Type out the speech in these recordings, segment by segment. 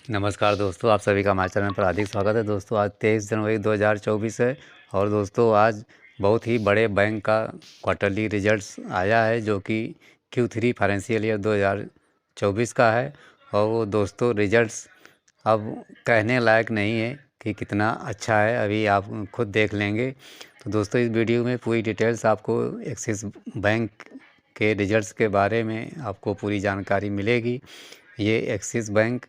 नमस्कार दोस्तों, आप सभी का हमारे चैनल पर हार्दिक स्वागत है। दोस्तों आज 23 जनवरी 2024 है और दोस्तों आज बहुत ही बड़े बैंक का क्वार्टरली रिजल्ट्स आया है जो कि Q3 फाइनेंशियल ईयर 2024 का है। और वो दोस्तों रिजल्ट्स अब कहने लायक नहीं है कि कितना अच्छा है, अभी आप खुद देख लेंगे। तो दोस्तों इस वीडियो में पूरी डिटेल्स आपको एक्सिस बैंक के रिजल्ट्स के बारे में आपको पूरी जानकारी मिलेगी। ये एक्सिस बैंक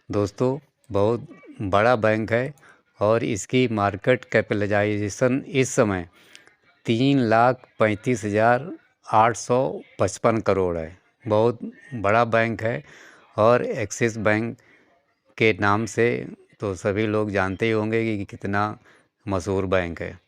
दोस्तों बहुत बड़ा बैंक है और इसकी मार्केट कैपिटलाइजेशन इस समय 3,35,855 करोड़ है। बहुत बड़ा बैंक है और एक्सिस बैंक के नाम से तो सभी लोग जानते ही होंगे कि कितना मशहूर बैंक है।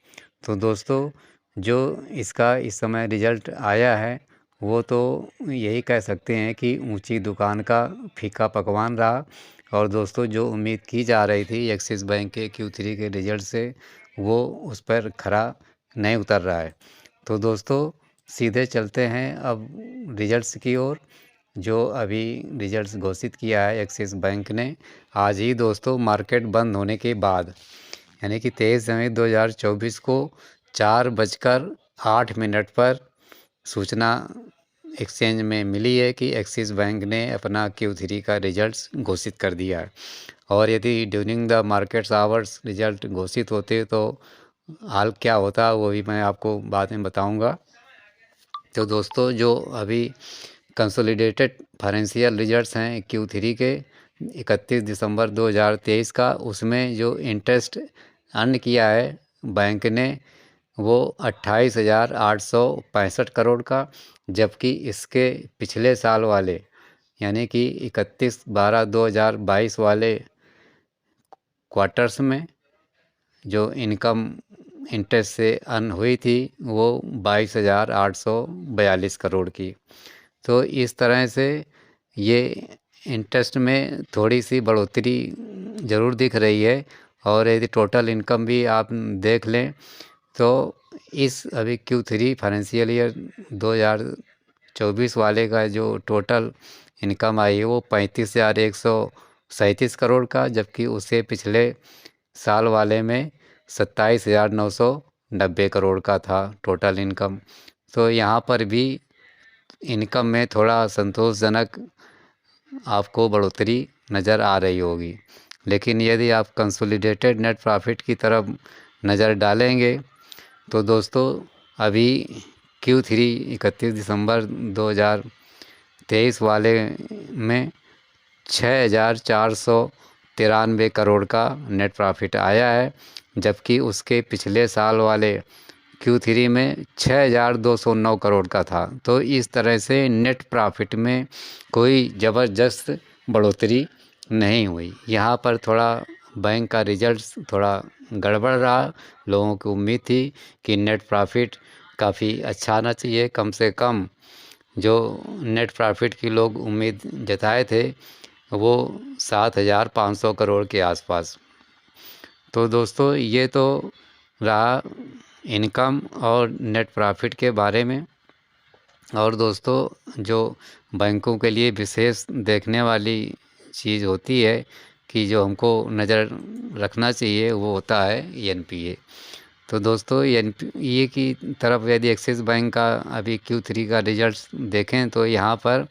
तो दोस्तों जो इसका इस समय रिजल्ट आया है वो तो यही कह सकते हैं कि ऊंची दुकान का फीका पकवान रहा। और दोस्तों जो उम्मीद की जा रही थी एक्सिस बैंक के Q3 के रिजल्ट से वो उस पर खरा नहीं उतर रहा है। तो दोस्तों सीधे चलते हैं अब रिजल्ट्स की ओर। जो अभी रिजल्ट्स घोषित किया है एक्सिस बैंक ने आज ही दोस्तों मार्केट बंद होने के बाद, यानी कि 23 जनवरी 2024 को 4:08 पर सूचना एक्सचेंज में मिली है कि एक्सिस बैंक ने अपना Q3 का रिजल्ट्स घोषित कर दिया है। और यदि during the markets hours result घोषित होते तो हाल क्या होता वो भी मैं आपको बाद में बताऊंगा। तो दोस्तों जो अभी कंसोलिडेटेड फाइनेंशियल रिजल्ट्स हैं Q3 के 31 दिसंबर 2023 का, उसमें जो इंटरेस्ट अर्न किया है बैंक ने वो 28,865 करोड़ का, जबकि इसके पिछले साल वाले यानी कि 31/12/2022 वाले क्वार्टर्स में जो इनकम इंटरेस्ट से अर्न हुई थी वो 22,842 करोड़ की। तो इस तरह से ये इंटरेस्ट में थोड़ी सी बढ़ोतरी ज़रूर दिख रही है। और यदि टोटल इनकम भी आप देख लें तो इस अभी Q3 फाइनेंशियल ईयर 2024 वाले का जो टोटल इनकम आई है वो 35,137 करोड़ का, जबकि उससे पिछले साल वाले में 27,990 करोड़ का था टोटल इनकम। तो यहाँ पर भी इनकम में थोड़ा संतोषजनक आपको बढ़ोतरी नज़र आ रही होगी। लेकिन यदि आप कंसोलिडेटेड नेट प्रॉफिट की तरफ नज़र डालेंगे तो दोस्तों अभी Q3 31 दिसंबर 2023 वाले में 6,493 करोड़ का नेट प्रॉफिट आया है, जबकि उसके पिछले साल वाले Q3 में 6,209 करोड़ का था। तो इस तरह से नेट प्रॉफिट में कोई ज़बरदस्त बढ़ोतरी नहीं हुई। यहाँ पर थोड़ा बैंक का रिजल्ट थोड़ा गड़बड़ रहा। लोगों की उम्मीद थी कि नेट प्रॉफिट काफ़ी अच्छा आना चाहिए, कम से कम जो नेट प्रॉफिट की लोग उम्मीद जताए थे वो 7,500 करोड़ के आसपास। तो दोस्तों ये तो रहा इनकम और नेट प्रॉफिट के बारे में। और दोस्तों जो बैंकों के लिए विशेष देखने वाली चीज़ होती है कि जो हमको नज़र रखना चाहिए वो होता है NPA। तो दोस्तों NPA की तरफ यदि एक्सिस बैंक का अभी Q3 का रिजल्ट देखें तो यहाँ पर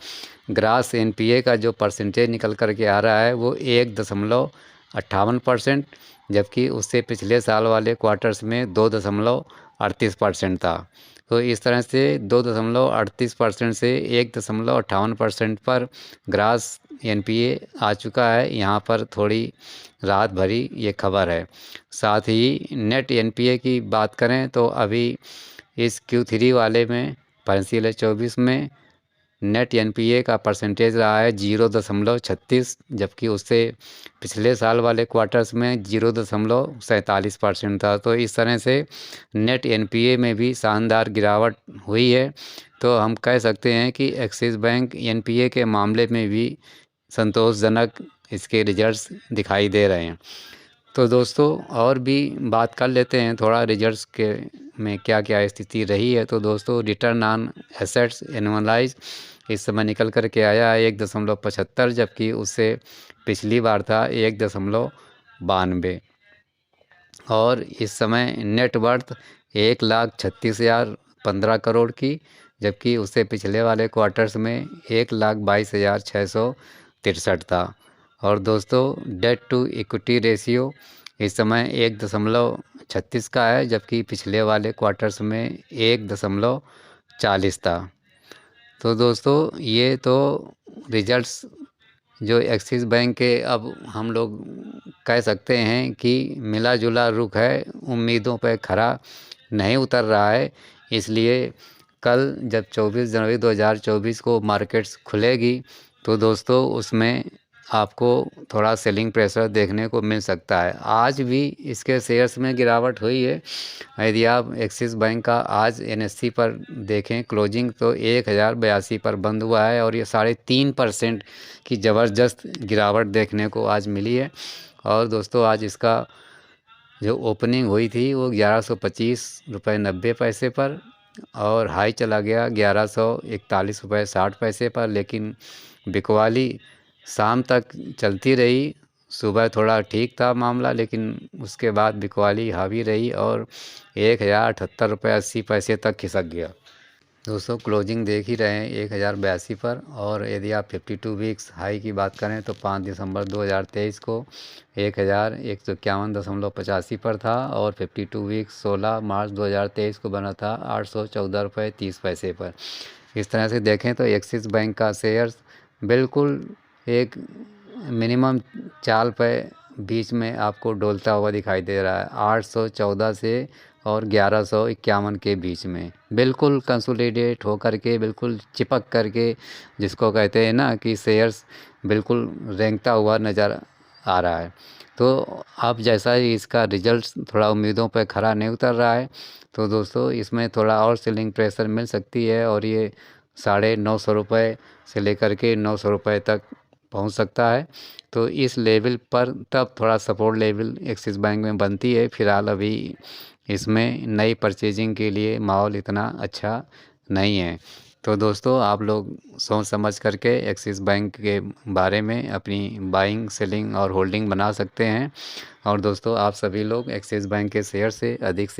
ग्रास NPA का जो परसेंटेज निकल कर के आ रहा है वो 1.58%, जबकि उससे पिछले साल वाले क्वार्टर्स में 2.38% था। तो इस तरह से 2.38% से 1.58% पर ग्रास NPA आ चुका है। यहाँ पर थोड़ी राहत भरी ये खबर है। साथ ही नेट NPA की बात करें तो अभी इस Q3 वाले में फाइनेंशियल ईयर 24 में नेट NPA का परसेंटेज रहा है 0.36, जबकि उससे पिछले साल वाले क्वार्टर्स में 0.47% था। तो इस तरह से नेट NPA में भी शानदार गिरावट हुई है। तो हम कह सकते हैं कि एक्सिस बैंक NPA के मामले में भी संतोषजनक इसके रिजल्ट्स दिखाई दे रहे हैं। तो दोस्तों और भी बात कर लेते हैं थोड़ा रिजल्ट्स के में क्या क्या स्थिति रही है। तो दोस्तों रिटर्न ऑन एसेट्स एनुअलाइज इस समय निकल कर के आया है 1.75, जबकि उससे पिछली बार था 1.92। और इस समय नेट वर्थ 1,36,015 करोड़ की, जबकि उससे पिछले वाले क्वार्टर्स में 1,22,663 था। और दोस्तों डेट टू इक्विटी रेशियो इस समय 1.36 का है, जबकि पिछले वाले क्वार्टर्स में 1.40 था। तो दोस्तों ये तो रिजल्ट्स जो एक्सिस बैंक के अब हम लोग कह सकते हैं कि मिला जुला रुख है, उम्मीदों पे खरा नहीं उतर रहा है। इसलिए कल जब 24 जनवरी 2024 को मार्केट्स खुलेगी तो दोस्तों उसमें आपको थोड़ा सेलिंग प्रेशर देखने को मिल सकता है। आज भी इसके शेयर्स में गिरावट हुई है। यदि आप एक्सिस बैंक का आज एनएससी पर देखें क्लोजिंग तो 1082 पर बंद हुआ है और ये 3.5% की ज़बरदस्त गिरावट देखने को आज मिली है। और दोस्तों आज इसका जो ओपनिंग हुई थी वो 1125 रुपये 90 पैसे पर और हाई चला गया 1141 रुपये 60 पैसे पर। लेकिन बिकवाली शाम तक चलती रही। सुबह थोड़ा ठीक था मामला, लेकिन उसके बाद बिकवाली हावी रही और 1078 रुपये 80 पैसे तक खिसक गया। दोस्तों क्लोजिंग देख ही रहे हैं 1082 पर। और यदि आप 52 वीक्स हाई की बात करें तो 5 दिसंबर 2023 को 1151.85 पर था और 52 वीक्स 16 मार्च 2023 को बना था 814 रुपये 30 पैसे पर। इस तरह से देखें तो एक्सिस बैंक का शेयर्स बिल्कुल एक मिनिमम चाल पे बीच में आपको डोलता हुआ दिखाई दे रहा है। 814 से और 1151 के बीच में बिल्कुल कंसोलिडेट होकर के, बिल्कुल चिपक करके, जिसको कहते हैं ना कि शेयर्स बिल्कुल रेंगता हुआ नज़र आ रहा है। तो अब जैसा ही इसका रिजल्ट थोड़ा उम्मीदों पर खरा नहीं उतर रहा है तो दोस्तों इसमें थोड़ा और सेलिंग प्रेशर मिल सकती है और ये 950 रुपये से लेकर के 900 रुपये तक पहुंच सकता है। तो इस लेवल पर तब थोड़ा सपोर्ट लेवल एक्सिस बैंक में बनती है। फिलहाल अभी इसमें नई परचेजिंग के लिए माहौल इतना अच्छा नहीं है। तो दोस्तों आप लोग सोच समझ करके एक्सिस बैंक के बारे में अपनी बाइंग सेलिंग और होल्डिंग बना सकते हैं। और दोस्तों आप सभी लोग एक्सिस बैंक के शेयर से अधिक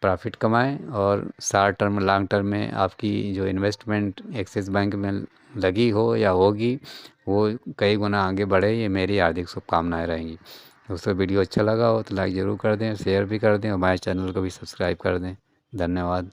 प्रॉफिट कमाएं और शॉर्ट टर्म लॉन्ग टर्म में आपकी जो इन्वेस्टमेंट एक्सिस बैंक में लगी हो या होगी वो कई गुना आगे बढ़े, ये मेरी हार्दिक शुभकामनाएं रहेंगी। दोस्तों वीडियो अच्छा लगा हो तो लाइक ज़रूर कर दें, शेयर भी कर दें और हमारे चैनल को भी सब्सक्राइब कर दें। धन्यवाद।